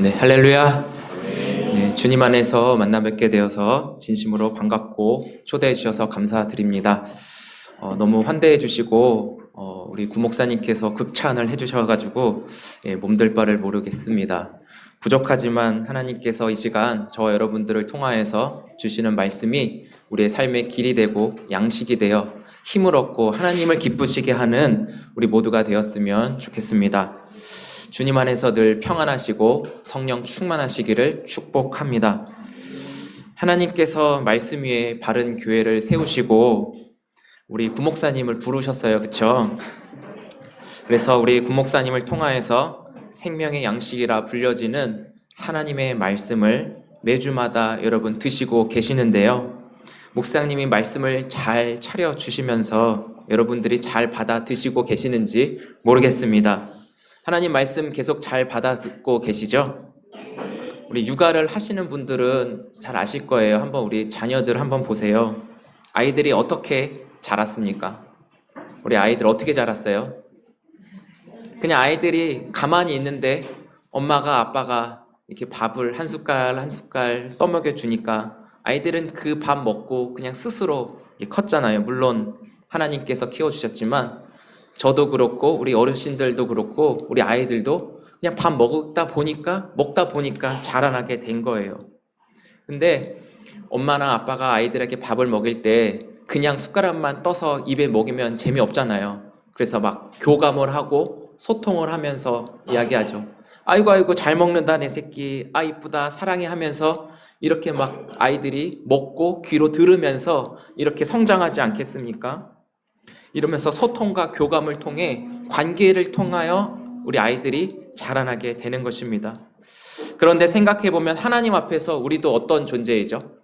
네, 할렐루야. 네, 주님 안에서 만나 뵙게 되어서 진심으로 반갑고 초대해 주셔서 감사드립니다. 너무 환대해 주시고 우리 구목사님께서 극찬을 해 주셔가지고 몸둘 바를 모르겠습니다. 부족하지만 하나님께서 이 시간 저와 여러분들을 통하여서 주시는 말씀이 우리의 삶의 길이 되고 양식이 되어 힘을 얻고 하나님을 기쁘시게 하는 우리 모두가 되었으면 좋겠습니다. 주님 안에서 늘 평안하시고 성령 충만하시기를 축복합니다. 하나님께서 말씀 위에 바른 교회를 세우시고 우리 구목사님을 부르셨어요. 그쵸? 그래서 우리 구목사님을 통하여서 생명의 양식이라 불려지는 하나님의 말씀을 매주마다 여러분 드시고 계시는데요. 목사님이 말씀을 잘 차려주시면서 여러분들이 잘 받아 드시고 계시는지 모르겠습니다. 하나님 말씀 계속 잘 받아 듣고 계시죠? 우리 육아를 하시는 분들은 잘 아실 거예요. 한번 우리 자녀들 한번 보세요. 아이들이 어떻게 자랐습니까? 우리 아이들 어떻게 자랐어요? 그냥 아이들이 가만히 있는데 엄마가 아빠가 이렇게 밥을 한 숟갈 한 숟갈 떠먹여 주니까 아이들은 그 밥 먹고 그냥 스스로 컸잖아요. 물론 하나님께서 키워주셨지만 저도 그렇고 우리 어르신들도 그렇고 우리 아이들도 그냥 밥 먹다 보니까 자라나게 된 거예요. 근데 엄마나 아빠가 아이들에게 밥을 먹일 때 그냥 숟가락만 떠서 입에 먹이면 재미없잖아요. 그래서 막 교감을 하고 소통을 하면서 이야기하죠. 아이고 잘 먹는다 내 새끼, 아 이쁘다 사랑해 하면서 이렇게 막 아이들이 먹고 귀로 들으면서 이렇게 성장하지 않겠습니까? 이러면서 소통과 교감을 통해 관계를 통하여 우리 아이들이 자라나게 되는 것입니다. 그런데 생각해보면 하나님 앞에서 우리도 어떤 존재이죠?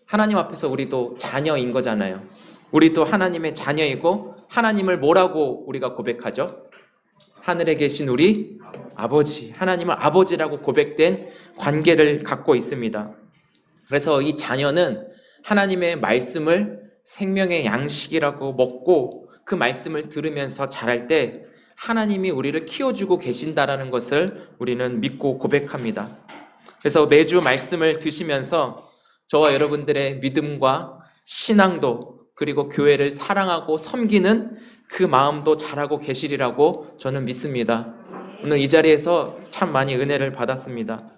하나님 앞에서 우리도 자녀인 거잖아요. 우리도 하나님의 자녀이고 하나님을 뭐라고 우리가 고백하죠? 하늘에 계신 우리 아버지, 하나님을 아버지라고 고백된 관계를 갖고 있습니다. 그래서 이 자녀는 하나님의 말씀을 생명의 양식이라고 먹고 그 말씀을 들으면서 자랄 때 하나님이 우리를 키워주고 계신다라는 것을 우리는 믿고 고백합니다. 그래서 매주 말씀을 드시면서 저와 여러분들의 믿음과 신앙도 그리고 교회를 사랑하고 섬기는 그 마음도 자라고 계시리라고 저는 믿습니다. 오늘 이 자리에서 참 많이 은혜를 받았습니다.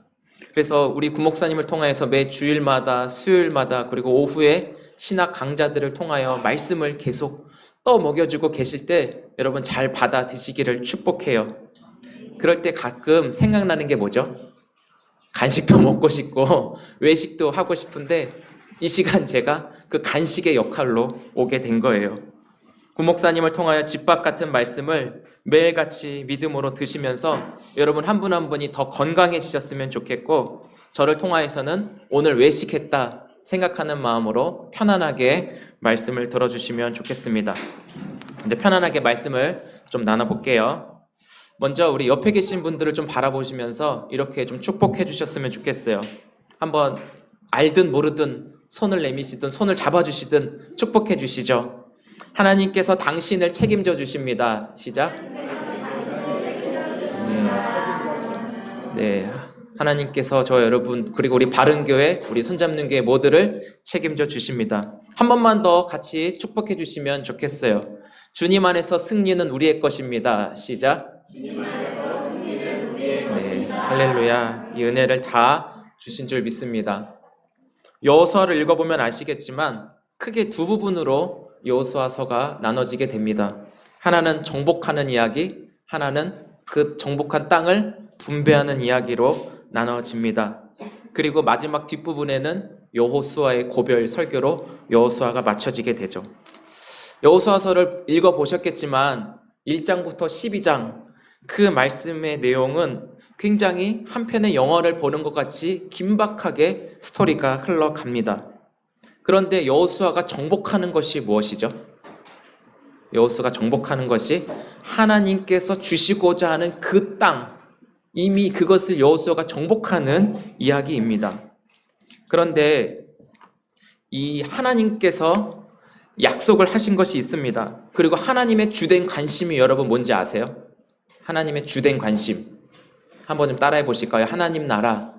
그래서 우리 구목사님을 통해서 매 주일마다 수요일마다 그리고 오후에 신학 강좌들을 통하여 말씀을 계속 먹여주고 계실 때 여러분 잘 받아 드시기를 축복해요. 그럴 때 가끔 생각나는 게 뭐죠? 간식도 먹고 싶고 외식도 하고 싶은데 이 시간 제가 그 간식의 역할로 오게 된 거예요. 구목사님을 통하여 집밥 같은 말씀을 매일같이 믿음으로 드시면서 여러분 한 분 한 분이 더 건강해지셨으면 좋겠고 저를 통하여서는 오늘 외식했다 생각하는 마음으로 편안하게 말씀을 들어주시면 좋겠습니다. 이제 편안하게 말씀을 좀 나눠볼게요. 먼저 우리 옆에 계신 분들을 좀 바라보시면서 이렇게 좀 축복해 주셨으면 좋겠어요. 한번 알든 모르든 손을 내미시든 손을 잡아주시든 축복해 주시죠. 하나님께서 당신을 책임져 주십니다. 시작. 네. 하나님께서 저 여러분 그리고 우리 바른교회 우리 손잡는 교회 모두를 책임져 주십니다. 한 번만 더 같이 축복해 주시면 좋겠어요. 주님 안에서 승리는 우리의 것입니다. 시작. 주님 안에서 승리는 우리의 것입니다. 할렐루야. 이 은혜를 다 주신 줄 믿습니다. 여호수아를 읽어보면 아시겠지만 크게 두 부분으로 여호수아서가 나눠지게 됩니다. 하나는 정복하는 이야기, 하나는 그 정복한 땅을 분배하는 이야기로 나눠집니다. 그리고 마지막 뒷부분에는 여호수아의 고별 설교로 여호수아가 맞춰지게 되죠. 여호수아서를 읽어보셨겠지만 1장부터 12장 그 말씀의 내용은 굉장히 한 편의 영화를 보는 것 같이 긴박하게 스토리가 흘러갑니다. 그런데 여호수아가 정복하는 것이 무엇이죠? 여호수아가 정복하는 것이 하나님께서 주시고자 하는 그 땅, 이미 그것을 여호수아가 정복하는 이야기입니다. 그런데 이 하나님께서 약속을 하신 것이 있습니다. 그리고 하나님의 주된 관심이 여러분 뭔지 아세요? 하나님의 주된 관심. 한번 좀 따라해 보실까요? 하나님 나라.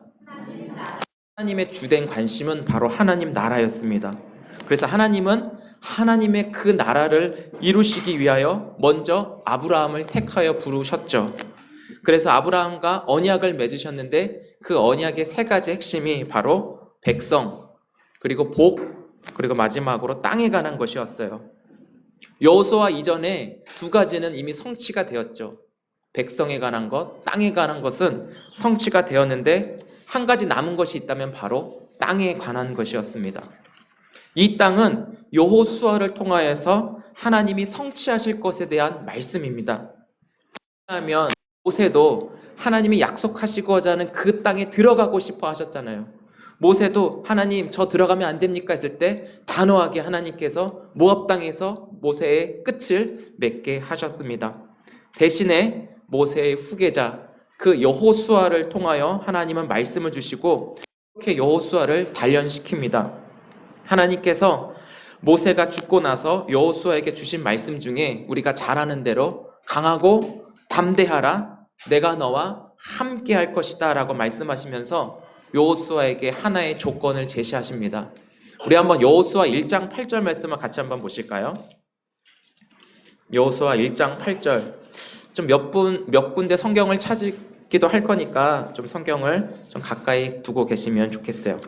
하나님의 주된 관심은 바로 하나님 나라였습니다. 그래서 하나님은 하나님의 그 나라를 이루시기 위하여 먼저 아브라함을 택하여 부르셨죠. 그래서 아브라함과 언약을 맺으셨는데 그 언약의 세 가지 핵심이 바로 백성, 그리고 복, 그리고 마지막으로 땅에 관한 것이었어요. 여호수아 이전에 두 가지는 이미 성취가 되었죠. 백성에 관한 것, 땅에 관한 것은 성취가 되었는데 한 가지 남은 것이 있다면 바로 땅에 관한 것이었습니다. 이 땅은 여호수아를 통하여서 하나님이 성취하실 것에 대한 말씀입니다. 왜냐하면 모세도 하나님이 약속하시고자 하는 그 땅에 들어가고 싶어 하셨잖아요. 모세도 하나님 저 들어가면 안 됩니까 했을 때 단호하게 하나님께서 모압 땅에서 모세의 끝을 맺게 하셨습니다. 대신에 모세의 후계자 그 여호수아를 통하여 하나님은 말씀을 주시고 이렇게 여호수아를 단련시킵니다. 하나님께서 모세가 죽고 나서 여호수아에게 주신 말씀 중에 우리가 잘 아는 대로 강하고 담대하라 내가 너와 함께 할 것이다 라고 말씀하시면서 여호수아에게 하나의 조건을 제시하십니다. 우리 한번 여호수아 1장 8절 말씀을 같이 한번 보실까요? 여호수아 1장 8절. 좀 몇 군데 성경을 찾기도 할 거니까 좀 성경을 좀 가까이 두고 계시면 좋겠어요.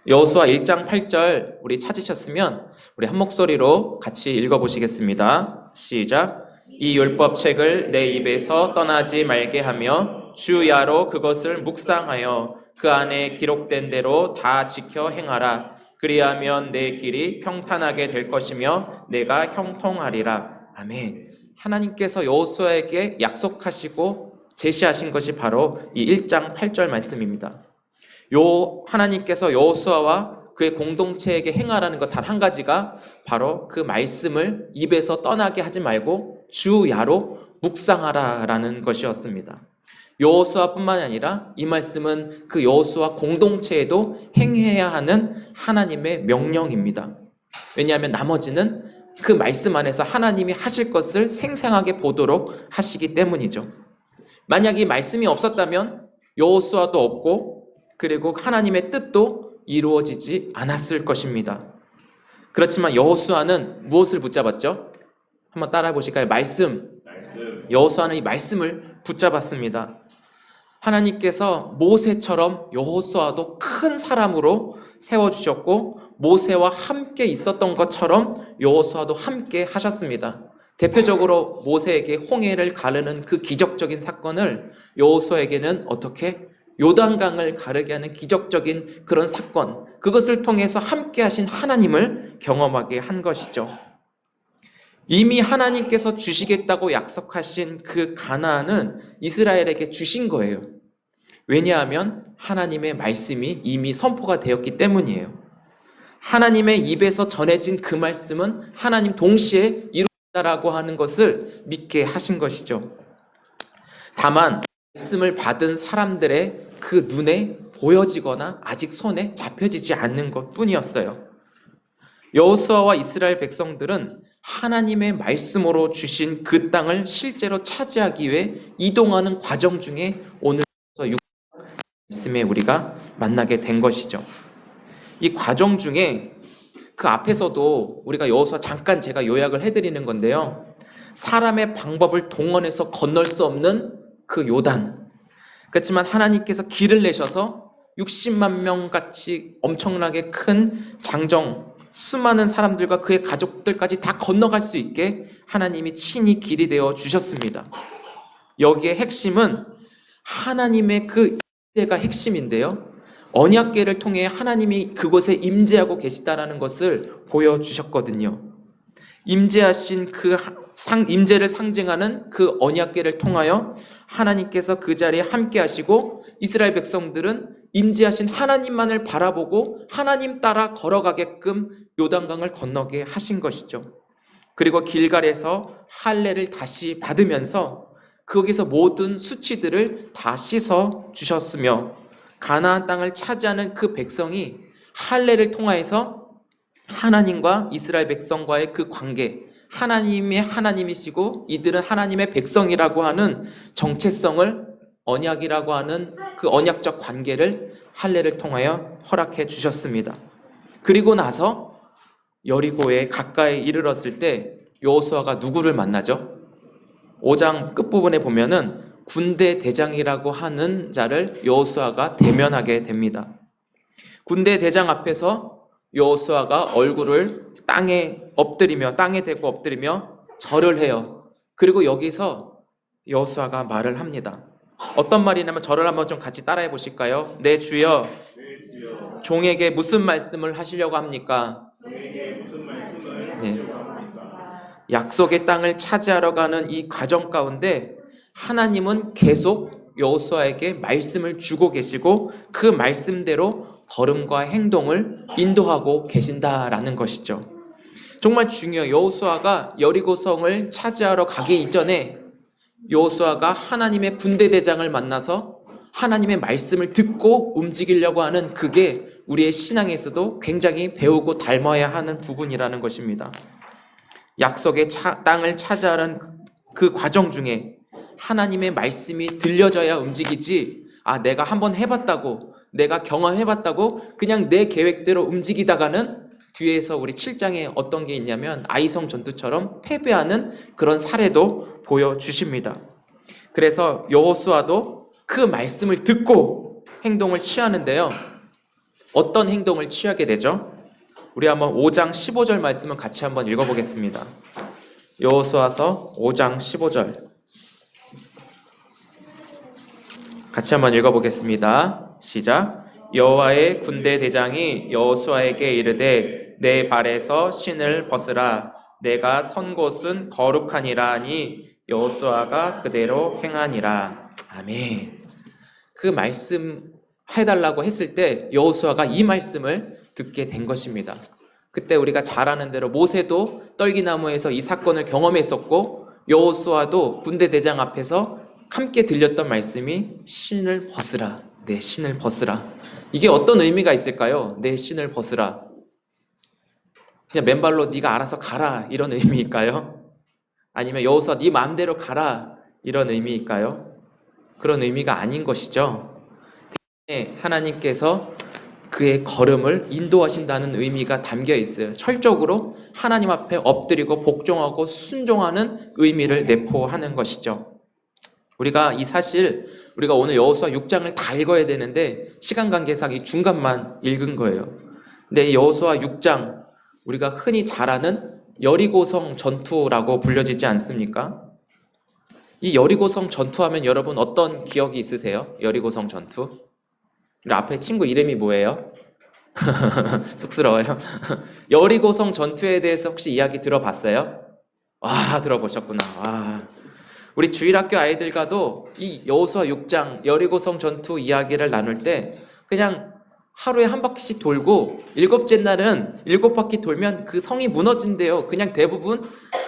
여호수아 1장 8절 우리 찾으셨으면 우리 한 목소리로 같이 읽어보시겠습니다. 시작. 이 율법책을 내 입에서 떠나지 말게 하며 주야로 그것을 묵상하여 그 안에 기록된 대로 다 지켜 행하라. 그리하면 내 길이 평탄하게 될 것이며 내가 형통하리라. 아멘. 하나님께서 여호수아에게 약속하시고 제시하신 것이 바로 이 1장 8절 말씀입니다. 하나님께서 여호수아와 그의 공동체에게 행하라는 것 단 한 가지가 바로 그 말씀을 입에서 떠나게 하지 말고 주야로 묵상하라라는 것이었습니다. 여호수아뿐만 아니라 이 말씀은 그 여호수아 공동체에도 행해야 하는 하나님의 명령입니다. 왜냐하면 나머지는 그 말씀 안에서 하나님이 하실 것을 생생하게 보도록 하시기 때문이죠. 만약 이 말씀이 없었다면 여호수아도 없고 그리고 하나님의 뜻도 이루어지지 않았을 것입니다. 그렇지만 여호수아는 무엇을 붙잡았죠? 한번 따라해 보실까요? 말씀. 여호수아는 이 말씀을 붙잡았습니다. 하나님께서 모세처럼 여호수아도 큰 사람으로 세워주셨고 모세와 함께 있었던 것처럼 여호수아도 함께 하셨습니다. 대표적으로 모세에게 홍해를 가르는 그 기적적인 사건을 여호수아에게는 어떻게 요단강을 가르게 하는 기적적인 그런 사건, 그것을 통해서 함께 하신 하나님을 경험하게 한 것이죠. 이미 하나님께서 주시겠다고 약속하신 그 가나안은 이스라엘에게 주신 거예요. 왜냐하면 하나님의 말씀이 이미 선포가 되었기 때문이에요. 하나님의 입에서 전해진 그 말씀은 하나님 동시에 이루어진다라고 하는 것을 믿게 하신 것이죠. 다만 말씀을 받은 사람들의 그 눈에 보여지거나 아직 손에 잡혀지지 않는 것 뿐이었어요. 여호수아와 이스라엘 백성들은 하나님의 말씀으로 주신 그 땅을 실제로 차지하기 위해 이동하는 과정 중에 오늘 말씀에 우리가 만나게 된 것이죠. 이 과정 중에 그 앞에서도 우리가 여호수아 잠깐 제가 요약을 해드리는 건데요. 사람의 방법을 동원해서 건널 수 없는 그 요단. 그렇지만 하나님께서 길을 내셔서 60만 명 같이 엄청나게 큰 장정, 수많은 사람들과 그의 가족들까지 다 건너갈 수 있게 하나님이 친히 길이 되어 주셨습니다. 여기에 핵심은 하나님의 그 임재가 핵심인데요. 언약궤를 통해 하나님이 그곳에 임재하고 계시다라는 것을 보여주셨거든요. 임재하신 그 임재를 상징하는 그 언약궤를 통하여 하나님께서 그 자리에 함께 하시고 이스라엘 백성들은 임재하신 하나님만을 바라보고 하나님 따라 걸어가게끔 요단강을 건너게 하신 것이죠. 그리고 길갈에서 할례를 다시 받으면서 거기서 모든 수치들을 다 씻어 주셨으며 가나안 땅을 차지하는 그 백성이 할례를 통하여서 하나님과 이스라엘 백성과의 그 관계, 하나님의 하나님이시고 이들은 하나님의 백성이라고 하는 정체성을 언약이라고 하는 그 언약적 관계를 할례를 통하여 허락해 주셨습니다. 그리고 나서 여리고에 가까이 이르렀을 때 여호수아가 누구를 만나죠? 5장 끝부분에 보면은 군대 대장이라고 하는 자를 여호수아가 대면하게 됩니다. 군대 대장 앞에서 여호수아가 얼굴을 땅에 대고 엎드리며 절을 해요. 그리고 여기서 여호수아가 말을 합니다. 어떤 말이냐면 저를 한번 좀 같이 따라해 보실까요? 내 주여, 종에게 무슨 말씀을 하시려고 합니까? 네. 약속의 땅을 차지하러 가는 이 과정 가운데 하나님은 계속 여호수아에게 말씀을 주고 계시고 그 말씀대로 걸음과 행동을 인도하고 계신다라는 것이죠. 정말 중요해요. 여호수아가 여리고성을 차지하러 가기 이전에 여호수아가 하나님의 군대 대장을 만나서 하나님의 말씀을 듣고 움직이려고 하는 그게 우리의 신앙에서도 굉장히 배우고 닮아야 하는 부분이라는 것입니다. 약속의 땅을 차지하는 그 과정 중에 하나님의 말씀이 들려져야 움직이지, 내가 한번 해봤다고, 내가 경험해봤다고 그냥 내 계획대로 움직이다가는 뒤에서 우리 7장에 어떤 게 있냐면 아이성 전투처럼 패배하는 그런 사례도 보여주십니다. 그래서 여호수아도 그 말씀을 듣고 행동을 취하는데요. 어떤 행동을 취하게 되죠? 우리 한번 5장 15절 말씀을 같이 한번 읽어보겠습니다. 여호수아서 5장 15절 같이 한번 읽어보겠습니다. 시작. 여호와의 군대 대장이 여호수아에게 이르되 내 발에서 신을 벗으라. 내가 선 곳은 거룩하니라 하니 여호수아가 그대로 행하니라. 아멘. 그 말씀 해달라고 했을 때 여호수아가 이 말씀을 듣게 된 것입니다. 그때 우리가 잘 아는 대로 모세도 떨기나무에서 이 사건을 경험했었고 여호수아도 군대 대장 앞에서 함께 들렸던 말씀이 신을 벗으라. 내 신을 벗으라. 이게 어떤 의미가 있을까요? 내 신을 벗으라. 그냥 맨발로 네가 알아서 가라 이런 의미일까요? 아니면 여호수아 네 마음대로 가라 이런 의미일까요? 그런 의미가 아닌 것이죠. 하나님께서 그의 걸음을 인도하신다는 의미가 담겨 있어요. 철저하로 하나님 앞에 엎드리고 복종하고 순종하는 의미를 내포하는 것이죠. 우리가 이 사실 우리가 오늘 여호수아 6장을 다 읽어야 되는데 시간 관계상 이 중간만 읽은 거예요. 근데 이 여호수아 6장 우리가 흔히 잘 아는 여리고성 전투라고 불려지지 않습니까? 이 여리고성 전투하면 여러분 어떤 기억이 있으세요? 여리고성 전투? 우리 앞에 친구 이름이 뭐예요? 쑥스러워요. 여리고성 전투에 대해서 혹시 이야기 들어봤어요? 들어보셨구나. 우리 주일학교 아이들과도 이 여호수아 6장 여리고성 전투 이야기를 나눌 때 그냥 하루에 한 바퀴씩 돌고 일곱째 날은 7바퀴 돌면 그 성이 무너진대요. 그냥 대부분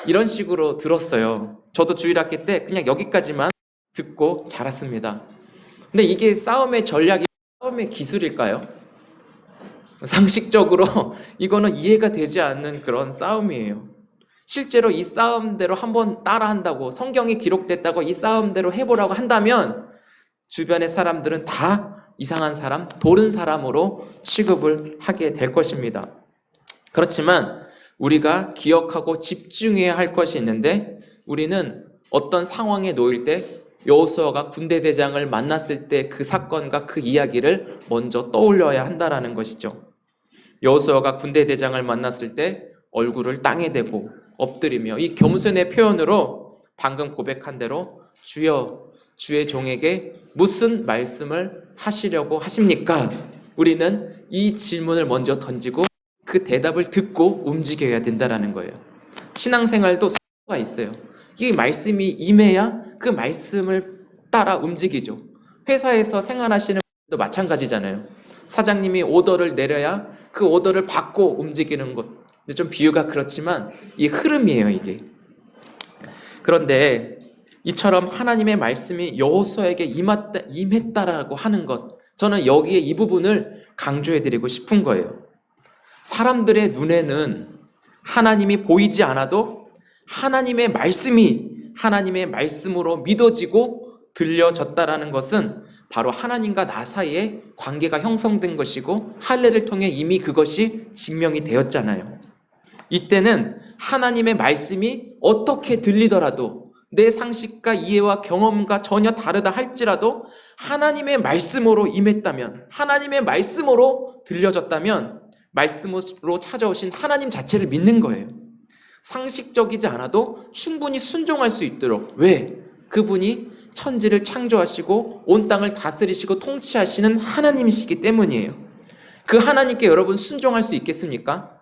이런 식으로 들었어요. 저도 주일학교 때 그냥 여기까지만 듣고 자랐습니다. 근데 이게 싸움의 전략이 싸움의 기술일까요? 상식적으로 이거는 이해가 되지 않는 그런 싸움이에요. 실제로 이 싸움대로 한번 따라한다고 성경이 기록됐다고 이 싸움대로 해보라고 한다면 주변의 사람들은 다 이상한 사람, 도른 사람으로 취급을 하게 될 것입니다. 그렇지만 우리가 기억하고 집중해야 할 것이 있는데 우리는 어떤 상황에 놓일 때 여호수아가 군대 대장을 만났을 때 그 사건과 그 이야기를 먼저 떠올려야 한다는 것이죠. 여호수아가 군대 대장을 만났을 때 얼굴을 땅에 대고 엎드리며 이 겸손의 표현으로 방금 고백한 대로 주여 주의 종에게 무슨 말씀을 하시려고 하십니까? 우리는 이 질문을 먼저 던지고 그 대답을 듣고 움직여야 된다는 거예요. 신앙생활도 순서가 있어요. 이 말씀이 임해야 그 말씀을 따라 움직이죠. 회사에서 생활하시는 분도 마찬가지잖아요. 사장님이 오더를 내려야 그 오더를 받고 움직이는 것. 좀 비유가 그렇지만 이 흐름이에요, 이게. 그런데 이처럼 하나님의 말씀이 여호수아에게 임했다라고 하는 것, 저는 여기에 이 부분을 강조해드리고 싶은 거예요. 사람들의 눈에는 하나님이 보이지 않아도 하나님의 말씀이 하나님의 말씀으로 믿어지고 들려졌다라는 것은 바로 하나님과 나 사이에 관계가 형성된 것이고 할례를 통해 이미 그것이 증명이 되었잖아요. 이때는 하나님의 말씀이 어떻게 들리더라도 내 상식과 이해와 경험과 전혀 다르다 할지라도 하나님의 말씀으로 임했다면, 하나님의 말씀으로 들려졌다면 말씀으로 찾아오신 하나님 자체를 믿는 거예요. 상식적이지 않아도 충분히 순종할 수 있도록. 왜? 그분이 천지를 창조하시고 온 땅을 다스리시고 통치하시는 하나님이시기 때문이에요. 그 하나님께 여러분 순종할 수 있겠습니까?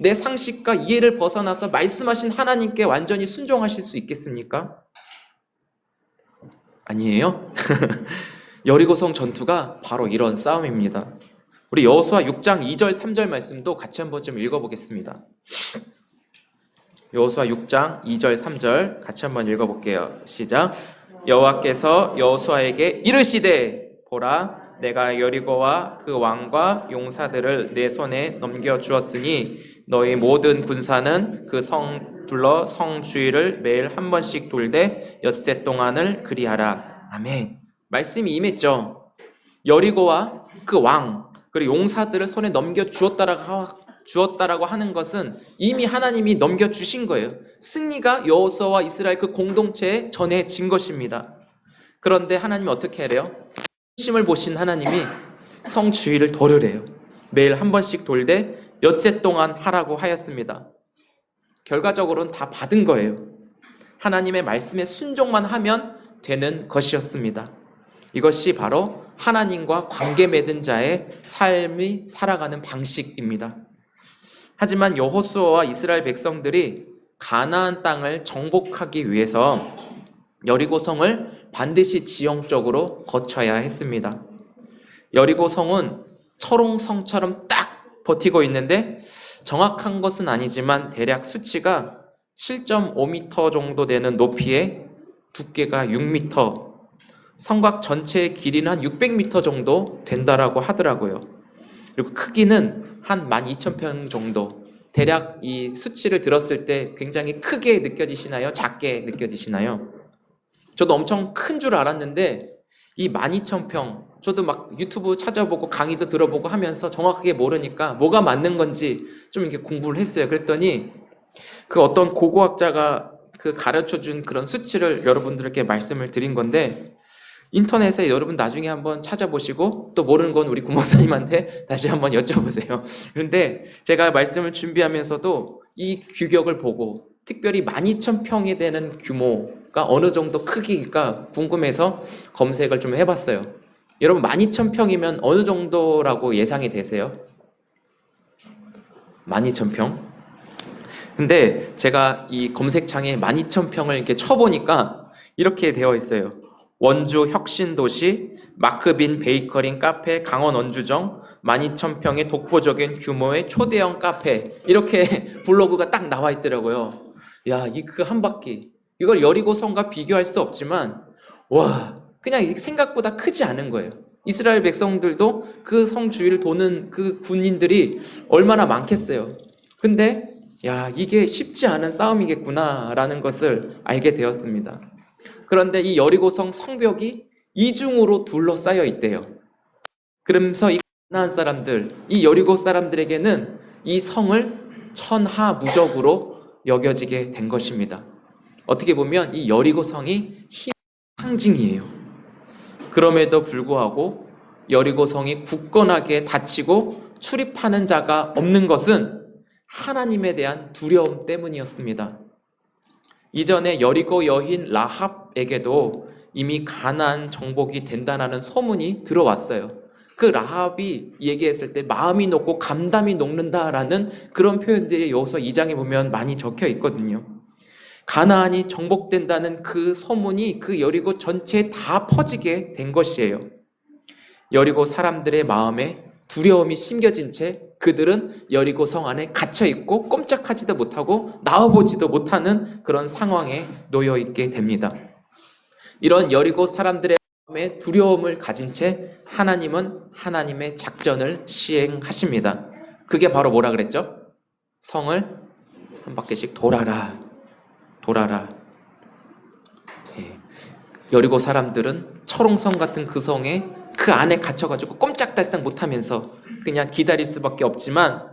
내 상식과 이해를 벗어나서 말씀하신 하나님께 완전히 순종하실 수 있겠습니까? 아니에요. 여리고성 전투가 바로 이런 싸움입니다. 우리 여호수아 6장 2절 3절 말씀도 같이 한번 좀 읽어보겠습니다. 여호수아 6장 2절 3절 같이 한번 읽어볼게요. 시작. 여호와께서 여호수아에게 이르시되 보라 내가 여리고와 그 왕과 용사들을 내 손에 넘겨주었으니 너희 모든 군사는 그 성 둘러 성 주위를 매일 한 번씩 돌되 엿새 동안을 그리하라. 아멘. 말씀이 임했죠. 여리고와 그 왕 그리고 용사들을 손에 넘겨주었다라고 하는 것은 이미 하나님이 넘겨주신 거예요. 승리가 여호수아와 이스라엘 그 공동체에 전해진 것입니다. 그런데 하나님이 어떻게 하래요? 심을 보신 하나님이 성 주위를 돌으래요. 매일 한 번씩 돌되 엿새 동안 하라고 하였습니다. 결과적으로는 다 받은 거예요. 하나님의 말씀에 순종만 하면 되는 것이었습니다. 이것이 바로 하나님과 관계 맺은 자의 삶이 살아가는 방식입니다. 하지만 여호수아와 이스라엘 백성들이 가나안 땅을 정복하기 위해서 여리고성을 반드시 지형적으로 거쳐야 했습니다. 여리고성은 철옹성처럼 딱 버티고 있는데 정확한 것은 아니지만 대략 수치가 7.5m 정도 되는 높이에 두께가 6m, 성곽 전체의 길이는 한 600m 정도 된다라고 하더라고요. 그리고 크기는 한 12,000평 정도. 대략 이 수치를 들었을 때 굉장히 크게 느껴지시나요? 작게 느껴지시나요? 저도 엄청 큰 줄 알았는데 이 12,000평, 저도 막 유튜브 찾아보고 강의도 들어보고 하면서 정확하게 모르니까 뭐가 맞는 건지 좀 이렇게 공부를 했어요. 그랬더니 그 어떤 고고학자가 그 가르쳐준 그런 수치를 여러분들께 말씀을 드린 건데, 인터넷에 여러분 나중에 한번 찾아보시고 또 모르는 건 우리 구목사님한테 다시 한번 여쭤보세요. 그런데 제가 말씀을 준비하면서도 이 규격을 보고 특별히 12,000평이 되는 규모가 어느 정도 크기일까 궁금해서 검색을 좀 해봤어요. 여러분 12,000평이면 어느 정도라고 예상이 되세요? 12,000평? 근데 제가 이 검색창에 12,000평을 이렇게 쳐보니까 이렇게 되어 있어요. 원주 혁신도시, 마크빈 베이커링 카페, 강원 원주정, 12,000평의 독보적인 규모의 초대형 카페, 이렇게 블로그가 딱 나와 있더라고요. 야, 이 그 한 바퀴, 이걸 여리고성과 비교할 수 없지만 와, 그냥 생각보다 크지 않은 거예요. 이스라엘 백성들도 그 성 주위를 도는 그 군인들이 얼마나 많겠어요. 근데 야, 이게 쉽지 않은 싸움이겠구나라는 것을 알게 되었습니다. 그런데 이 여리고성 성벽이 이중으로 둘러싸여 있대요. 그러면서 이 가나안 사람들, 이 여리고 사람들에게는 이 성을 천하무적으로 여겨지게 된 것입니다. 어떻게 보면 이 여리고 성이 힘의 상징이에요. 그럼에도 불구하고 여리고 성이 굳건하게 닫히고 출입하는 자가 없는 것은 하나님에 대한 두려움 때문이었습니다. 이전에 여리고 여인 라합에게도 이미 가나안 정복이 된다는 소문이 들어왔어요. 그 라합이 얘기했을 때 마음이 녹고 감담이 녹는다라는 그런 표현들이 여호수아 2장에 보면 많이 적혀 있거든요. 가나안이 정복된다는 그 소문이 그 여리고 전체에 다 퍼지게 된 것이에요. 여리고 사람들의 마음에 두려움이 심겨진 채 그들은 여리고 성 안에 갇혀 있고 꼼짝하지도 못하고 나와보지도 못하는 그런 상황에 놓여 있게 됩니다. 이런 여리고 사람들의 마음에 두려움을 가진 채 하나님은 하나님의 작전을 시행하십니다. 그게 바로 뭐라 그랬죠? 성을 한 바퀴씩 돌아라. 여리고 사람들은 철옹성 같은 그 성에 그 안에 갇혀가지고 꼼짝달싹 못하면서 그냥 기다릴 수밖에 없지만,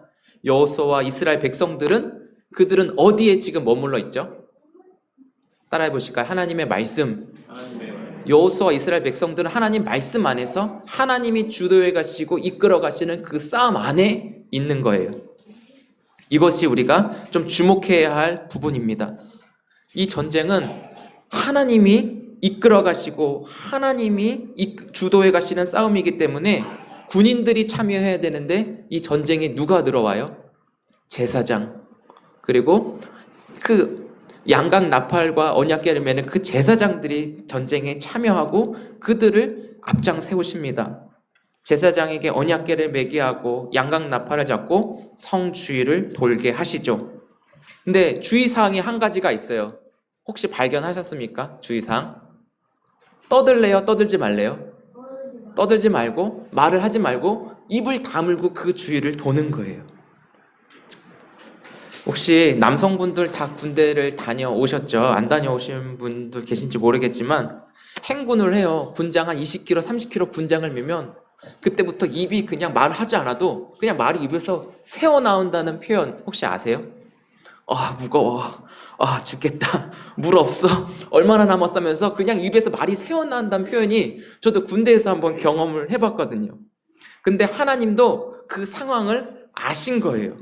여호수아와 이스라엘 백성들은 그들은 어디에 지금 머물러 있죠? 따라해 보실까요? 하나님의 말씀. 여호수아와 이스라엘 백성들은 하나님 말씀 안에서 하나님이 주도해 가시고 이끌어 가시는 그 싸움 안에 있는 거예요. 이것이 우리가 좀 주목해야 할 부분입니다. 이 전쟁은 하나님이 이끌어 가시고 하나님이 주도해 가시는 싸움이기 때문에 군인들이 참여해야 되는데, 이 전쟁에 누가 들어와요? 제사장, 그리고 그 양각 나팔과 언약궤를 매는 그 제사장들이 전쟁에 참여하고 그들을 앞장 세우십니다. 제사장에게 언약궤를 매게 하고 양각 나팔을 잡고 성 주위를 돌게 하시죠. 근데 주의사항이 한 가지가 있어요. 혹시 발견하셨습니까? 주의사항. 떠들래요? 떠들지 말래요? 떠들지 말고, 말을 하지 말고 입을 다물고 그 주위를 도는 거예요. 혹시 남성분들 다 군대를 다녀오셨죠? 안 다녀오신 분도 계신지 모르겠지만 행군을 해요. 군장 한 20km, 30km 군장을 매면 그때부터 입이 그냥 말하지 않아도 그냥 말이 입에서 새어나온다는 표현 혹시 아세요? 무거워. 죽겠다. 물 없어. 얼마나 남았으면서 그냥 입에서 말이 새어나온다는 표현이, 저도 군대에서 한번 경험을 해봤거든요. 근데 하나님도 그 상황을 아신 거예요.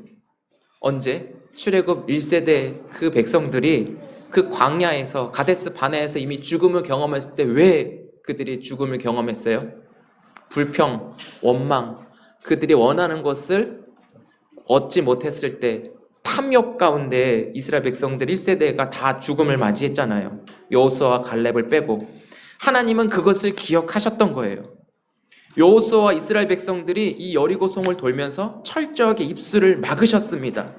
언제? 출애굽 1세대 그 백성들이 그 광야에서 가데스 바네에서 이미 죽음을 경험했을 때 왜 그들이 죽음을 경험했어요? 불평, 원망, 그들이 원하는 것을 얻지 못했을 때 탐욕 가운데 이스라엘 백성들 1세대가 다 죽음을 맞이했잖아요. 여호수아와 갈렙을 빼고. 하나님은 그것을 기억하셨던 거예요. 여호수아와 이스라엘 백성들이 이 여리고성을 돌면서 철저하게 입술을 막으셨습니다.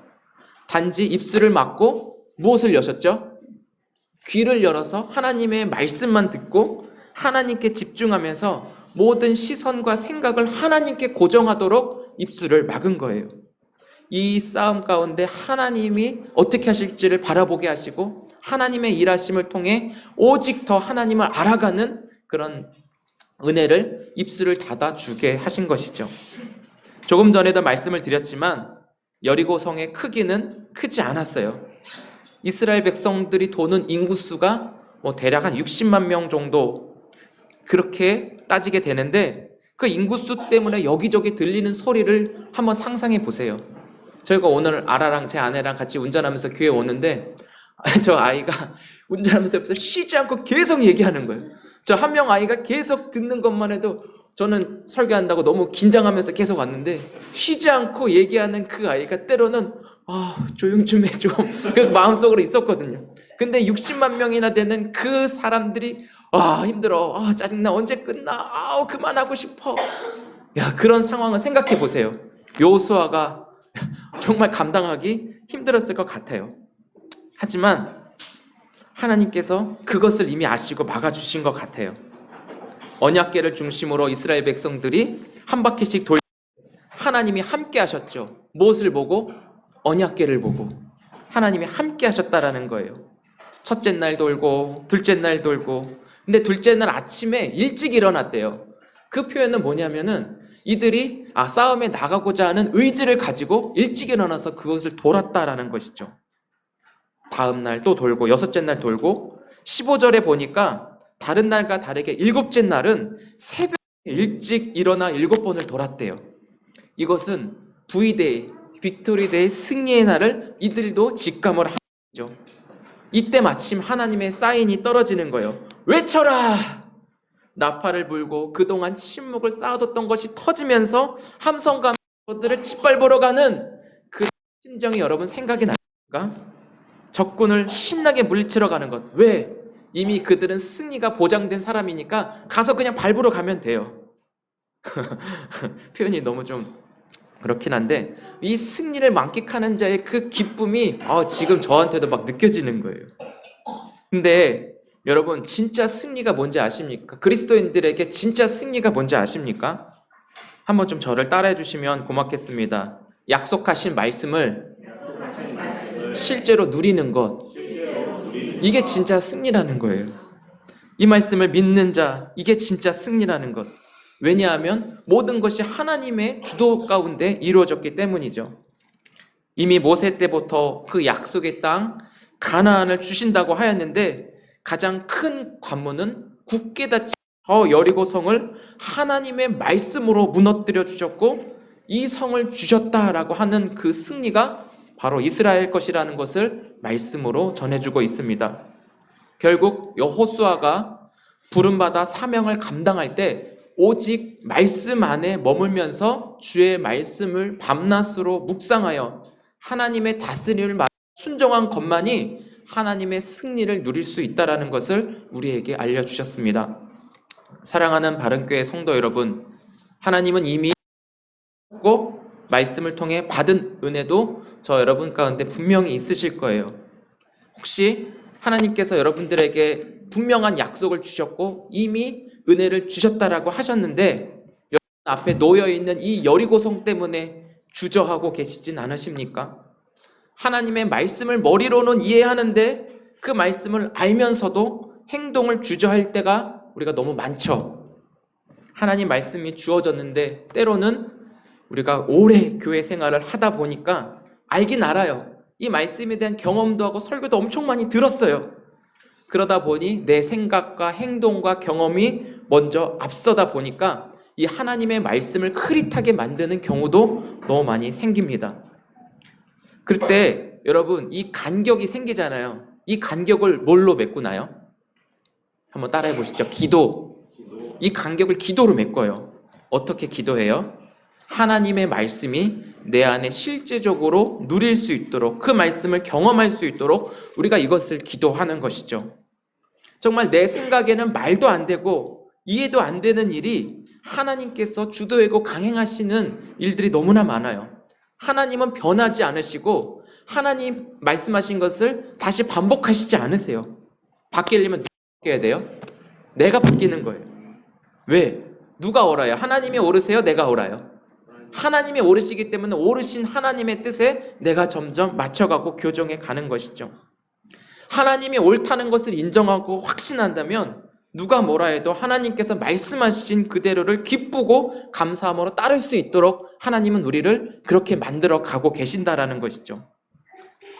단지 입술을 막고 무엇을 여셨죠? 귀를 열어서 하나님의 말씀만 듣고 하나님께 집중하면서 모든 시선과 생각을 하나님께 고정하도록 입술을 막은 거예요. 이 싸움 가운데 하나님이 어떻게 하실지를 바라보게 하시고 하나님의 일하심을 통해 오직 더 하나님을 알아가는 그런 은혜를 입술을 닫아주게 하신 것이죠. 조금 전에도 말씀을 드렸지만 여리고 성의 크기는 크지 않았어요. 이스라엘 백성들이 도는 인구수가 대략 한 60만 명 정도 그렇게 따지게 되는데, 그 인구수 때문에 여기저기 들리는 소리를 한번 상상해 보세요. 저희가 오늘 아라랑 제 아내랑 같이 운전하면서 교회 오는데 저 아이가 운전하면서 옆에서 쉬지 않고 계속 얘기하는 거예요. 저 한 명 아이가 계속 듣는 것만 해도 저는 설교한다고 너무 긴장하면서 계속 왔는데 쉬지 않고 얘기하는 그 아이가 때로는 조용 좀 해줘 그 마음속으로 있었거든요. 근데 60만 명이나 되는 그 사람들이 힘들어, 짜증나, 언제 끝나, 그만하고 싶어. 그런 상황을 생각해 보세요. 여호수아가 정말 감당하기 힘들었을 것 같아요. 하지만 하나님께서 그것을 이미 아시고 막아주신 것 같아요. 언약궤를 중심으로 이스라엘 백성들이 한 바퀴씩 하나님이 함께 하셨죠. 무엇을 보고? 언약궤를 보고 하나님이 함께 하셨다라는 거예요. 첫째 날 돌고 둘째 날 돌고, 근데 둘째 날 아침에 일찍 일어났대요. 그 표현은 뭐냐면은 이들이 싸움에 나가고자 하는 의지를 가지고 일찍 일어나서 그것을 돌았다라는 것이죠. 다음 날 또 돌고 여섯째 날 돌고, 15절에 보니까 다른 날과 다르게 일곱째 날은 새벽에 일찍 일어나 7번을 돌았대요. 이것은 V-Day, 빅토리데이 승리의 날을 이들도 직감을 하는 거죠. 이때 마침 하나님의 사인이 떨어지는 거예요. 외쳐라! 나팔을 불고 그동안 침묵을 쌓아뒀던 것이 터지면서 함성과 것들을 짓밟으러 가는 그 심정이 여러분 생각이 나십니까? 적군을 신나게 물리치러 가는 것. 왜? 이미 그들은 승리가 보장된 사람이니까 가서 그냥 밟으러 가면 돼요. 표현이 너무 좀 그렇긴 한데, 이 승리를 만끽하는 자의 그 기쁨이 지금 저한테도 막 느껴지는 거예요. 근데 여러분, 진짜 승리가 뭔지 아십니까? 그리스도인들에게 진짜 승리가 뭔지 아십니까? 한번 좀 저를 따라해 주시면 고맙겠습니다. 약속하신 말씀을 실제로 누리는 것, 이게 진짜 승리라는 거예요. 이 말씀을 믿는 자, 이게 진짜 승리라는 것. 왜냐하면 모든 것이 하나님의 주도 가운데 이루어졌기 때문이죠. 이미 모세 때부터 그 약속의 땅 가나안을 주신다고 하였는데 가장 큰 관문은 굳게 닫힌 저 여리고성을 하나님의 말씀으로 무너뜨려 주셨고 이 성을 주셨다라고 하는 그 승리가 바로 이스라엘 것이라는 것을 말씀으로 전해주고 있습니다. 결국 여호수아가 부름받아 사명을 감당할 때 오직 말씀 안에 머물면서 주의 말씀을 밤낮으로 묵상하여 하나님의 다스림을 순종한 것만이 하나님의 승리를 누릴 수 있다는 것을 우리에게 알려주셨습니다. 사랑하는 바른교회 성도 여러분, 하나님은 이미 말씀을 통해 받은 은혜도 저 여러분 가운데 분명히 있으실 거예요. 혹시 하나님께서 여러분들에게 분명한 약속을 주셨고 이미 은혜를 주셨다라고 하셨는데 여러분 앞에 놓여있는 이 여리고성 때문에 주저하고 계시진 않으십니까? 하나님의 말씀을 머리로는 이해하는데 그 말씀을 알면서도 행동을 주저할 때가 우리가 너무 많죠. 하나님 말씀이 주어졌는데 때로는 우리가 오래 교회 생활을 하다 보니까 알긴 알아요. 이 말씀에 대한 경험도 하고 설교도 엄청 많이 들었어요. 그러다 보니 내 생각과 행동과 경험이 먼저 앞서다 보니까 이 하나님의 말씀을 흐릿하게 만드는 경우도 너무 많이 생깁니다. 그럴 때 여러분 이 간격이 생기잖아요. 이 간격을 뭘로 메꾸나요? 한번 따라해 보시죠. 기도. 이 간격을 기도로 메꿔요. 어떻게 기도해요? 하나님의 말씀이 내 안에 실제적으로 누릴 수 있도록 그 말씀을 경험할 수 있도록 우리가 이것을 기도하는 것이죠. 정말 내 생각에는 말도 안 되고 이해도 안 되는 일이 하나님께서 주도하고 강행하시는 일들이 너무나 많아요. 하나님은 변하지 않으시고 하나님 말씀하신 것을 다시 반복하시지 않으세요. 바뀌려면 누가 바뀌어야 돼요? 내가 바뀌는 거예요. 왜? 누가 옳아요? 하나님이 옳으세요? 내가 옳아요? 하나님이 옳으시기 때문에 옳으신 하나님의 뜻에 내가 점점 맞춰가고 교정해 가는 것이죠. 하나님이 옳다는 것을 인정하고 확신한다면 누가 뭐라 해도 하나님께서 말씀하신 그대로를 기쁘고 감사함으로 따를 수 있도록 하나님은 우리를 그렇게 만들어 가고 계신다라는 것이죠.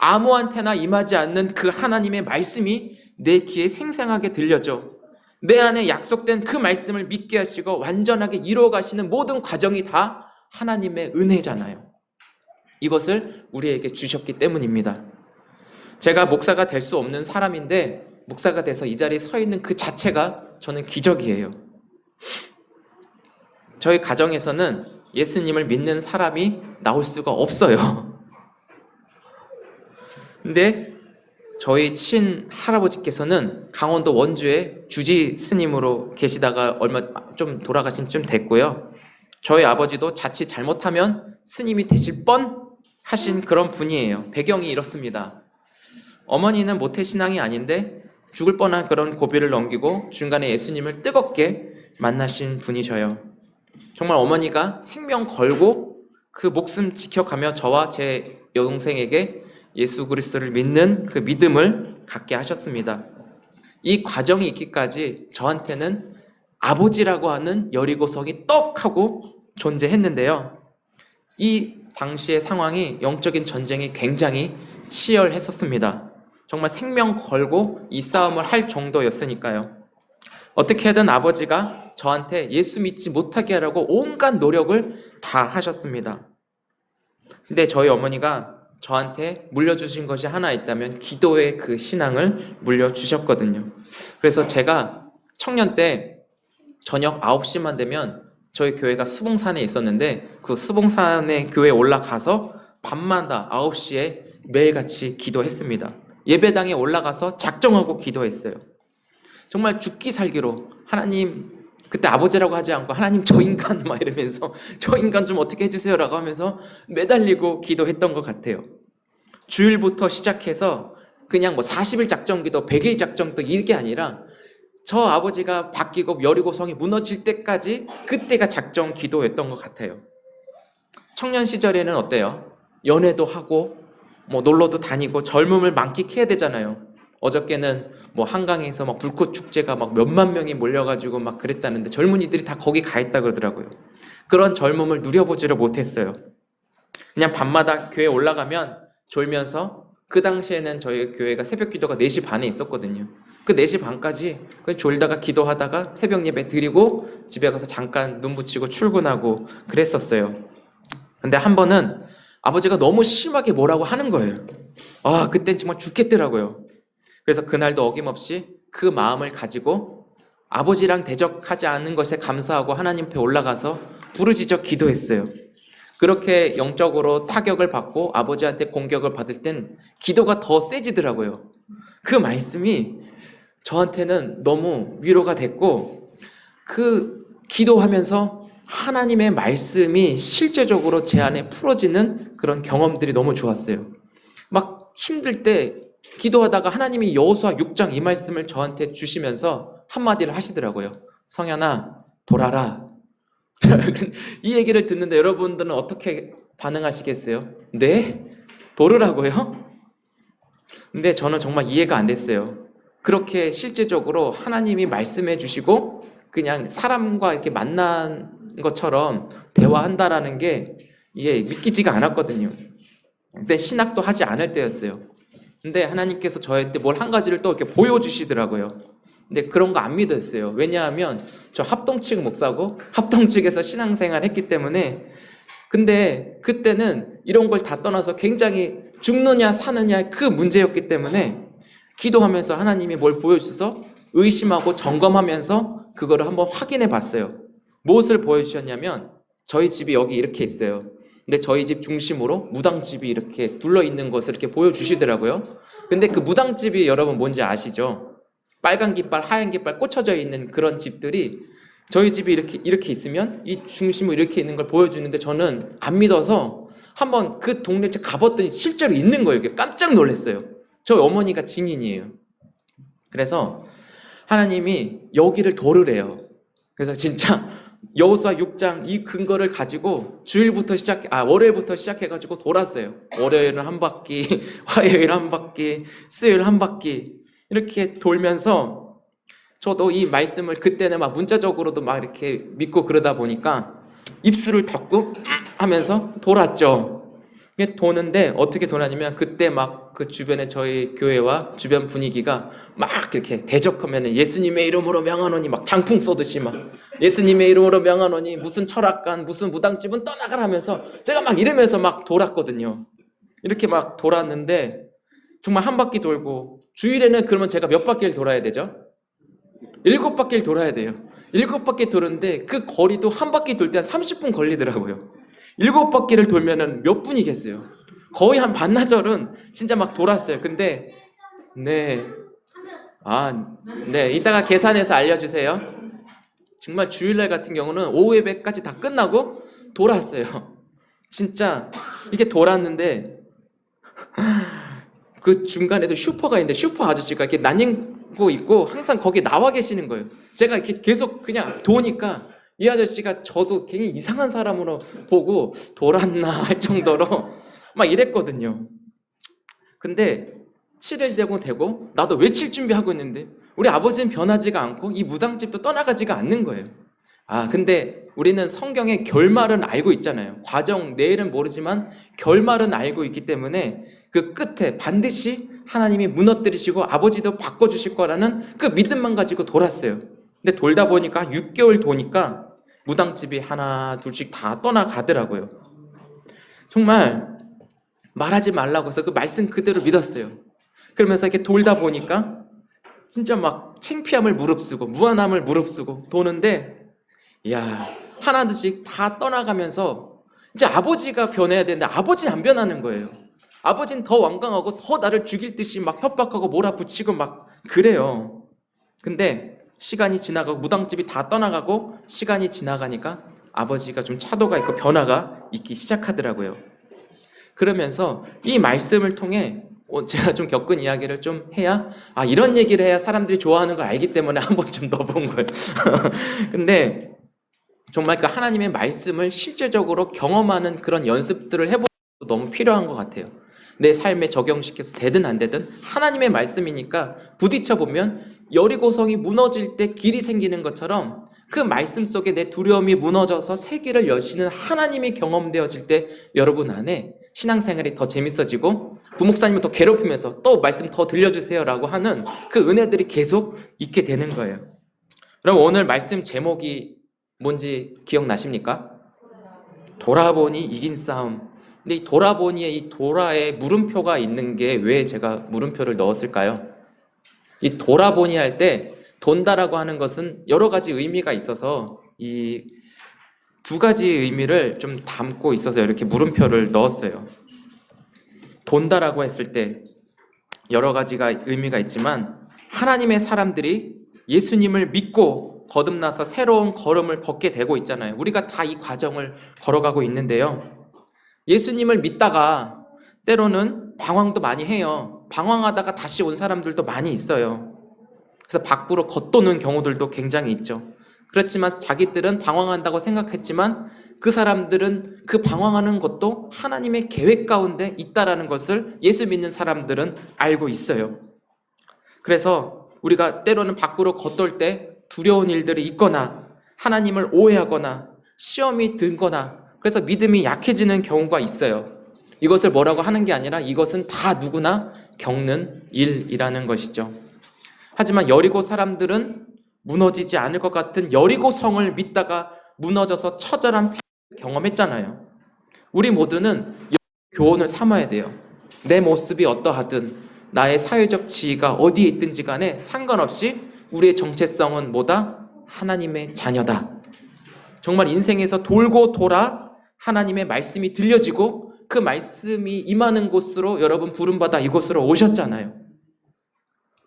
아무한테나 임하지 않는 그 하나님의 말씀이 내 귀에 생생하게 들려져 내 안에 약속된 그 말씀을 믿게 하시고 완전하게 이루어 가시는 모든 과정이 다 하나님의 은혜잖아요. 이것을 우리에게 주셨기 때문입니다. 제가 목사가 될 수 없는 사람인데 목사가 돼서 이 자리에 서 있는 그 자체가 저는 기적이에요. 저희 가정에서는 예수님을 믿는 사람이 나올 수가 없어요. 근데 저희 친할아버지께서는 강원도 원주에 주지 스님으로 계시다가 얼마 좀 돌아가신 좀 됐고요. 저희 아버지도 자칫 잘못하면 스님이 되실 뻔 하신 그런 분이에요. 배경이 이렇습니다. 어머니는 모태신앙이 아닌데 죽을 뻔한 그런 고비를 넘기고 중간에 예수님을 뜨겁게 만나신 분이셔요. 정말 어머니가 생명 걸고 그 목숨 지켜가며 저와 제 여동생에게 예수 그리스도를 믿는 그 믿음을 갖게 하셨습니다. 이 과정이 있기까지 저한테는 아버지라고 하는 여리고성이 떡하고 존재했는데요. 이 당시의 상황이 영적인 전쟁이 굉장히 치열했었습니다. 정말 생명 걸고 이 싸움을 할 정도였으니까요. 어떻게든 아버지가 저한테 예수 믿지 못하게 하려고 온갖 노력을 다 하셨습니다. 근데 저희 어머니가 저한테 물려주신 것이 하나 있다면 기도의 그 신앙을 물려주셨거든요. 그래서 제가 청년 때 저녁 9시만 되면 저희 교회가 수봉산에 있었는데 그 수봉산에 교회에 올라가서 밤마다 9시에 매일같이 기도했습니다. 예배당에 올라가서 작정하고 기도했어요. 정말 죽기 살기로 하나님, 그때 아버지라고 하지 않고 하나님 저 인간 막 이러면서 저 인간 좀 어떻게 해주세요 라고 하면서 매달리고 기도했던 것 같아요. 주일부터 시작해서 그냥 뭐 40일 작정기도 100일 작정기도 이게 아니라 저 아버지가 바뀌고 여리고성이 무너질 때까지 그때가 작정 기도였던 것 같아요. 청년 시절에는 어때요? 연애도 하고 뭐 놀러도 다니고 젊음을 만끽해야 되잖아요. 어저께는 뭐 한강에서 막 불꽃 축제가 막 몇만 명이 몰려가지고 막 그랬다는데 젊은이들이 다 거기 가 있다 그러더라고요. 그런 젊음을 누려보지를 못했어요. 그냥 밤마다 교회 올라가면 졸면서, 그 당시에는 저희 교회가 새벽 기도가 4시 반에 있었거든요. 그 4시 반까지 졸다가 기도하다가 새벽 예배 드리고 집에 가서 잠깐 눈 붙이고 출근하고 그랬었어요. 근데 한 번은 아버지가 너무 심하게 뭐라고 하는 거예요. 그땐 정말 죽겠더라고요. 그래서 그날도 어김없이 그 마음을 가지고 아버지랑 대적하지 않는 것에 감사하고 하나님 앞에 올라가서 부르짖어 기도했어요. 그렇게 영적으로 타격을 받고 아버지한테 공격을 받을 땐 기도가 더 세지더라고요. 그 말씀이 저한테는 너무 위로가 됐고, 그 기도하면서 하나님의 말씀이 실제적으로 제 안에 풀어지는 그런 경험들이 너무 좋았어요. 막 힘들 때 기도하다가 하나님이 여호수아 6장 이 말씀을 저한테 주시면서 한마디를 하시더라고요. 성현아, 돌아라. 이 얘기를 듣는데 여러분들은 어떻게 반응하시겠어요? 네? 돌으라고요? 근데 저는 정말 이해가 안 됐어요. 그렇게 실제적으로 하나님이 말씀해 주시고 그냥 사람과 이렇게 만난 것처럼 대화한다라는 게 이게 믿기지가 않았거든요. 그때 신학도 하지 않을 때였어요. 근데 하나님께서 저한테 뭘 한 가지를 또 이렇게 보여주시더라고요. 근데 그런 거 안 믿었어요. 왜냐하면 저 합동측 목사고 합동측에서 신앙생활 했기 때문에. 근데 그때는 이런 걸 다 떠나서 굉장히 죽느냐 사느냐 그 문제였기 때문에 기도하면서 하나님이 뭘 보여주셔서 의심하고 점검하면서 그거를 한번 확인해 봤어요. 무엇을 보여주셨냐면 저희 집이 여기 이렇게 있어요. 근데 저희 집 중심으로 무당집이 이렇게 둘러있는 것을 이렇게 보여주시더라고요. 근데 그 무당집이 여러분 뭔지 아시죠? 빨간 깃발, 하얀 깃발 꽂혀져 있는 그런 집들이 저희 집이 이렇게 있으면 이 중심으로 이렇게 있는 걸 보여주는데 저는 안 믿어서 한번 그 동네에 가봤더니 실제로 있는 거예요. 깜짝 놀랐어요. 저희 어머니가 증인이에요. 그래서 하나님이 여기를 돌으래요. 그래서 진짜 여호수아 6장 이 근거를 가지고 월요일부터 시작해가지고 돌았어요. 월요일은 한 바퀴, 화요일 한 바퀴, 수요일 한 바퀴 이렇게 돌면서 저도 이 말씀을 그때는 막 문자적으로도 막 이렇게 믿고 그러다 보니까 입술을 닫고 하면서 돌았죠. 도는데 어떻게 도냐면 그때 막 그 주변에 저희 교회와 주변 분위기가 막 이렇게 대적하면 예수님의 이름으로 명하노니 막 장풍 쏘듯이 막 예수님의 이름으로 명하노니 무슨 철학관 무슨 무당집은 떠나가라면서 제가 막 이러면서 막 돌았거든요. 이렇게 막 돌았는데 정말 한 바퀴 돌고, 주일에는 그러면 제가 몇 바퀴를 돌아야 되죠? 7바퀴를 돌아야 돼요. 7바퀴 도는데 그 거리도 한 바퀴 돌 때 한 30분 걸리더라고요. 7바퀴를 돌면은 몇 분이겠어요? 거의 한 반나절은 진짜 막 돌았어요. 근데 네, 이따가 계산해서 알려주세요. 정말 주일날 같은 경우는 오후 예배까지 다 끝나고 돌았어요. 진짜 이게 돌았는데 그 중간에도 슈퍼가 있는데 슈퍼 아저씨가 이렇게 난닝고 있고 항상 거기 나와 계시는 거예요. 제가 이렇게 계속 그냥 도니까 이 아저씨가 저도 굉장히 이상한 사람으로 보고 돌았나 할 정도로 막 이랬거든요. 근데 7일 되고 나도 외칠 준비하고 있는데 우리 아버지는 변하지가 않고 이 무당집도 떠나가지가 않는 거예요. 근데 우리는 성경의 결말은 알고 있잖아요. 과정 내일은 모르지만 결말은 알고 있기 때문에 그 끝에 반드시 하나님이 무너뜨리시고 아버지도 바꿔주실 거라는 그 믿음만 가지고 돌았어요. 근데 돌다 보니까 6개월 도니까 무당집이 하나 둘씩 다 떠나가더라고요. 정말 말하지 말라고 해서 그 말씀 그대로 믿었어요. 그러면서 이렇게 돌다 보니까 진짜 막 창피함을 무릅쓰고 무안함을 무릅쓰고 도는데, 하나둘씩 다 떠나가면서 이제 아버지가 변해야 되는데 아버지는 안 변하는 거예요. 아버지는 더 완강하고 더 나를 죽일 듯이 막 협박하고 몰아붙이고 막 그래요. 근데 시간이 지나가고 무당집이 다 떠나가고 시간이 지나가니까 아버지가 좀 차도가 있고 변화가 있기 시작하더라고요. 그러면서 이 말씀을 통해 제가 좀 겪은 이야기를 좀 해야 이런 얘기를 해야 사람들이 좋아하는 걸 알기 때문에 한번 좀 넣어본 거예요. 근데 정말 그 하나님의 말씀을 실제적으로 경험하는 그런 연습들을 해보는 것도 너무 필요한 것 같아요. 내 삶에 적용시켜서 되든 안 되든 하나님의 말씀이니까 부딪혀 보면 여리고성이 무너질 때 길이 생기는 것처럼 그 말씀 속에 내 두려움이 무너져서 세계를 여시는 하나님이 경험되어질 때 여러분 안에 신앙생활이 더 재밌어지고 부목사님을 더 괴롭히면서 또 말씀 더 들려주세요라고 하는 그 은혜들이 계속 있게 되는 거예요. 그럼 오늘 말씀 제목이 뭔지 기억나십니까? 돌아보니 이긴 싸움. 근데 이 돌아보니에 이 도라에 물음표가 있는 게 왜 제가 물음표를 넣었을까요? 이 돌아보니 할 때 돈다라고 하는 것은 여러 가지 의미가 있어서 이 두 가지 의미를 좀 담고 있어서 이렇게 물음표를 넣었어요. 돈다라고 했을 때 여러 가지가 의미가 있지만 하나님의 사람들이 예수님을 믿고 거듭나서 새로운 걸음을 걷게 되고 있잖아요. 우리가 다 이 과정을 걸어가고 있는데요. 예수님을 믿다가 때로는 방황도 많이 해요. 방황하다가 다시 온 사람들도 많이 있어요. 그래서 밖으로 겉도는 경우들도 굉장히 있죠. 그렇지만 자기들은 방황한다고 생각했지만 그 사람들은 그 방황하는 것도 하나님의 계획 가운데 있다라는 것을 예수 믿는 사람들은 알고 있어요. 그래서 우리가 때로는 밖으로 겉돌 때 두려운 일들이 있거나 하나님을 오해하거나 시험이 들거나 그래서 믿음이 약해지는 경우가 있어요. 이것을 뭐라고 하는 게 아니라 이것은 다 누구나 겪는 일이라는 것이죠. 하지만 여리고 사람들은 무너지지 않을 것 같은 여리고 성을 믿다가 무너져서 처절한 경험했잖아요. 우리 모두는 교훈을 삼아야 돼요. 내 모습이 어떠하든 나의 사회적 지위가 어디에 있든지 간에 상관없이 우리의 정체성은 뭐다? 하나님의 자녀다. 정말 인생에서 돌고 돌아 하나님의 말씀이 들려지고 그 말씀이 임하는 곳으로 여러분 부름받아 이곳으로 오셨잖아요.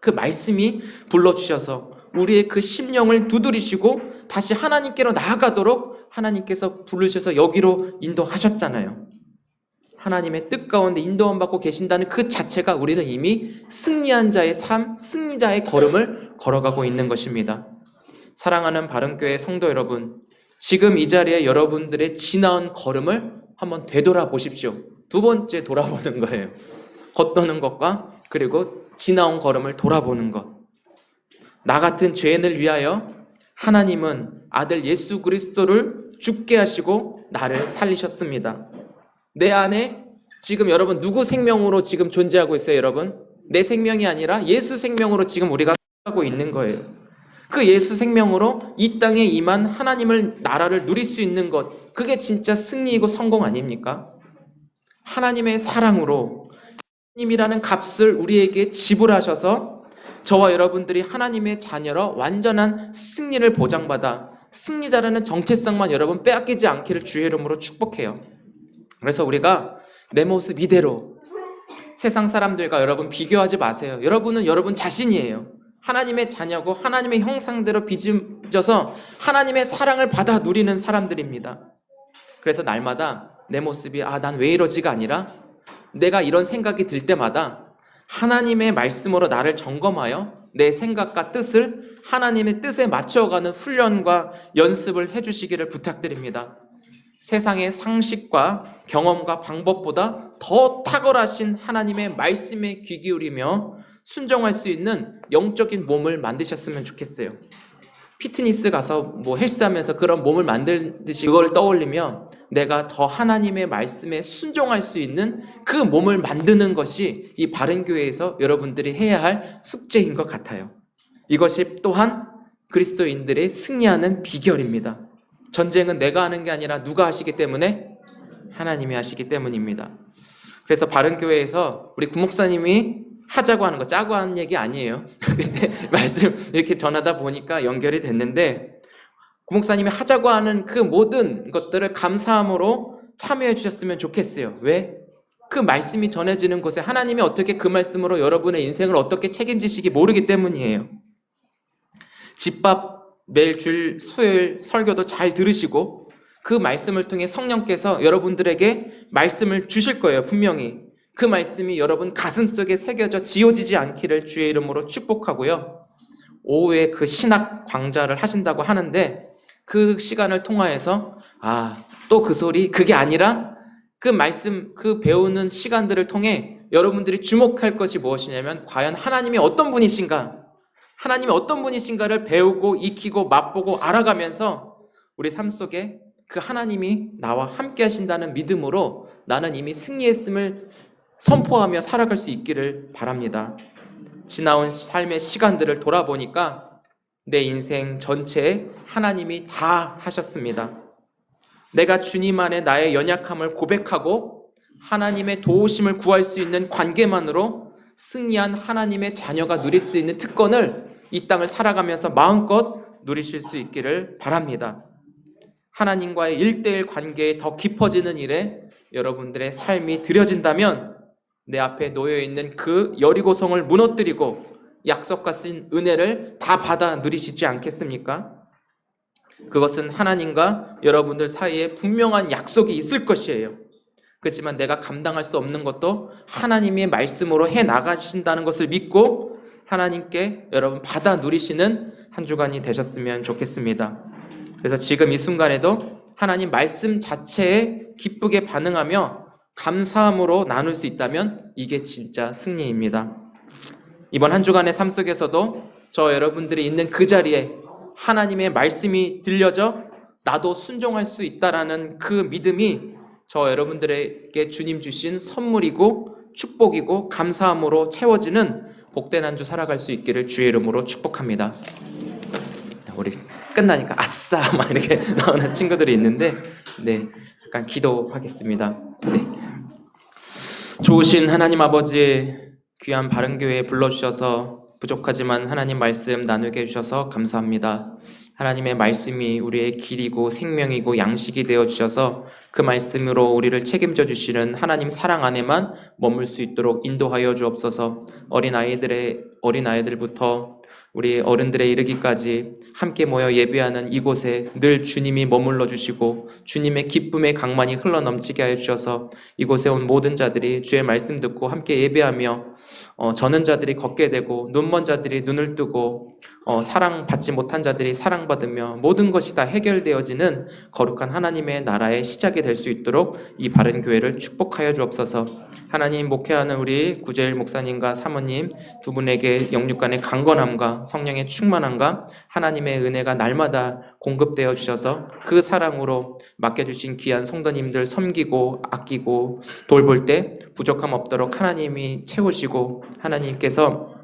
그 말씀이 불러주셔서 우리의 그 심령을 두드리시고 다시 하나님께로 나아가도록 하나님께서 부르셔서 여기로 인도하셨잖아요. 하나님의 뜻 가운데 인도함 받고 계신다는 그 자체가 우리는 이미 승리한 자의 삶, 승리자의 걸음을 걸어가고 있는 것입니다. 사랑하는 바른교회 성도 여러분, 지금 이 자리에 여러분들의 지나온 걸음을 한번 되돌아보십시오. 두 번째 돌아보는 거예요. 겉도는 것과 그리고 지나온 걸음을 돌아보는 것. 나 같은 죄인을 위하여 하나님은 아들 예수 그리스도를 죽게 하시고 나를 살리셨습니다. 내 안에 지금 여러분 누구 생명으로 지금 존재하고 있어요, 여러분? 내 생명이 아니라 예수 생명으로 지금 우리가 살고 있는 거예요. 그 예수 생명으로 이 땅에 임한 하나님을 나라를 누릴 수 있는 것, 그게 진짜 승리이고 성공 아닙니까? 하나님의 사랑으로 하나님이라는 값을 우리에게 지불하셔서 저와 여러분들이 하나님의 자녀로 완전한 승리를 보장받아 승리자라는 정체성만 여러분 빼앗기지 않기를 주의 이름으로 축복해요. 그래서 우리가 내 모습 이대로 세상 사람들과 여러분 비교하지 마세요. 여러분은 여러분 자신이에요. 하나님의 자녀고 하나님의 형상대로 빚어져서 하나님의 사랑을 받아 누리는 사람들입니다. 그래서 날마다 내 모습이 난 왜 이러지가 아니라 내가 이런 생각이 들 때마다 하나님의 말씀으로 나를 점검하여 내 생각과 뜻을 하나님의 뜻에 맞춰가는 훈련과 연습을 해주시기를 부탁드립니다. 세상의 상식과 경험과 방법보다 더 탁월하신 하나님의 말씀에 귀 기울이며 순종할 수 있는 영적인 몸을 만드셨으면 좋겠어요. 피트니스 가서 헬스하면서 그런 몸을 만들듯이 그걸 떠올리며 내가 더 하나님의 말씀에 순종할 수 있는 그 몸을 만드는 것이 이 바른교회에서 여러분들이 해야 할 숙제인 것 같아요. 이것이 또한 그리스도인들의 승리하는 비결입니다. 전쟁은 내가 하는 게 아니라 누가 하시기 때문에? 하나님이 하시기 때문입니다. 그래서 바른교회에서 우리 구목사님이 하자고 하는 거 짜고 하는 얘기 아니에요. 근데 말씀 이렇게 전하다 보니까 연결이 됐는데 구목사님이 하자고 하는 그 모든 것들을 감사함으로 참여해 주셨으면 좋겠어요. 왜? 그 말씀이 전해지는 곳에 하나님이 어떻게 그 말씀으로 여러분의 인생을 어떻게 책임지시기 모르기 때문이에요. 집밥 매일 주일 수요일 설교도 잘 들으시고 그 말씀을 통해 성령께서 여러분들에게 말씀을 주실 거예요. 분명히. 그 말씀이 여러분 가슴속에 새겨져 지워지지 않기를 주의 이름으로 축복하고요. 오후에 그 신학 강좌를 하신다고 하는데 그 시간을 통하여서 또 그 소리 그게 아니라 그 말씀 그 배우는 시간들을 통해 여러분들이 주목할 것이 무엇이냐면 과연 하나님이 어떤 분이신가, 하나님이 어떤 분이신가를 배우고 익히고 맛보고 알아가면서 우리 삶 속에 그 하나님이 나와 함께 하신다는 믿음으로 나는 이미 승리했음을 선포하며 살아갈 수 있기를 바랍니다. 지나온 삶의 시간들을 돌아보니까 내 인생 전체에 하나님이 다 하셨습니다. 내가 주님 안에 나의 연약함을 고백하고 하나님의 도우심을 구할 수 있는 관계만으로 승리한 하나님의 자녀가 누릴 수 있는 특권을 이 땅을 살아가면서 마음껏 누리실 수 있기를 바랍니다. 하나님과의 1:1 관계에 더 깊어지는 일에 여러분들의 삶이 들여진다면 내 앞에 놓여있는 그 여리고성을 무너뜨리고 약속 같은 은혜를 다 받아 누리시지 않겠습니까? 그것은 하나님과 여러분들 사이에 분명한 약속이 있을 것이에요. 그렇지만 내가 감당할 수 없는 것도 하나님의 말씀으로 해나가신다는 것을 믿고 하나님께 여러분 받아 누리시는 한 주간이 되셨으면 좋겠습니다. 그래서 지금 이 순간에도 하나님 말씀 자체에 기쁘게 반응하며 감사함으로 나눌 수 있다면 이게 진짜 승리입니다. 이번 한 주간의 삶 속에서도 저 여러분들이 있는 그 자리에 하나님의 말씀이 들려져 나도 순종할 수 있다라는 그 믿음이 저 여러분들에게 주님 주신 선물이고 축복이고 감사함으로 채워지는 복된 한 주 살아갈 수 있기를 주의 이름으로 축복합니다. 우리 끝나니까 아싸 막 이렇게 나오는 친구들이 있는데 잠깐 기도하겠습니다. 좋으신 하나님 아버지, 귀한 바른교회에 불러주셔서 부족하지만 하나님 말씀 나누게 해주셔서 감사합니다. 하나님의 말씀이 우리의 길이고 생명이고 양식이 되어주셔서 그 말씀으로 우리를 책임져 주시는 하나님 사랑 안에만 머물 수 있도록 인도하여 주옵소서. 어린아이들부터 우리 어른들에 이르기까지 함께 모여 예배하는 이곳에 늘 주님이 머물러 주시고 주님의 기쁨의 강만이 흘러넘치게 하여 주셔서 이곳에 온 모든 자들이 주의 말씀 듣고 함께 예배하며 저는 자들이 걷게 되고 눈먼 자들이 눈을 뜨고 사랑받지 못한 자들이 사랑받으며 모든 것이 다 해결되어지는 거룩한 하나님의 나라의 시작이 될 수 있도록 이 바른 교회를 축복하여 주옵소서. 하나님, 목회하는 우리 구재일 목사님과 사모님 두 분에게 영육간의 강건함과 성령의 충만함과 하나님의 은혜가 날마다 공급되어 주셔서 그 사랑으로 맡겨주신 귀한 성도님들 섬기고 아끼고 돌볼 때 부족함 없도록 하나님이 채우시고 하나님께서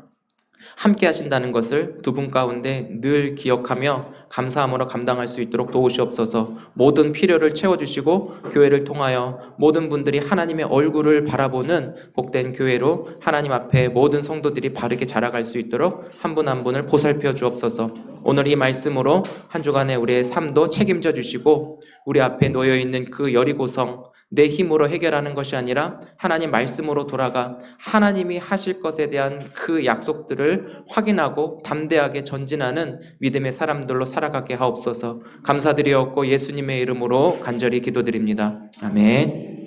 함께 하신다는 것을 두 분 가운데 늘 기억하며 감사함으로 감당할 수 있도록 도우시옵소서. 모든 필요를 채워주시고 교회를 통하여 모든 분들이 하나님의 얼굴을 바라보는 복된 교회로 하나님 앞에 모든 성도들이 바르게 자라갈 수 있도록 한 분 한 분을 보살펴 주옵소서. 오늘 이 말씀으로 한 주간의 우리의 삶도 책임져 주시고 우리 앞에 놓여있는 그 여리고성 내 힘으로 해결하는 것이 아니라 하나님 말씀으로 돌아가 하나님이 하실 것에 대한 그 약속들을 확인하고 담대하게 전진하는 믿음의 사람들로 살아가게 하옵소서. 감사드리옵고 예수님의 이름으로 간절히 기도드립니다. 아멘.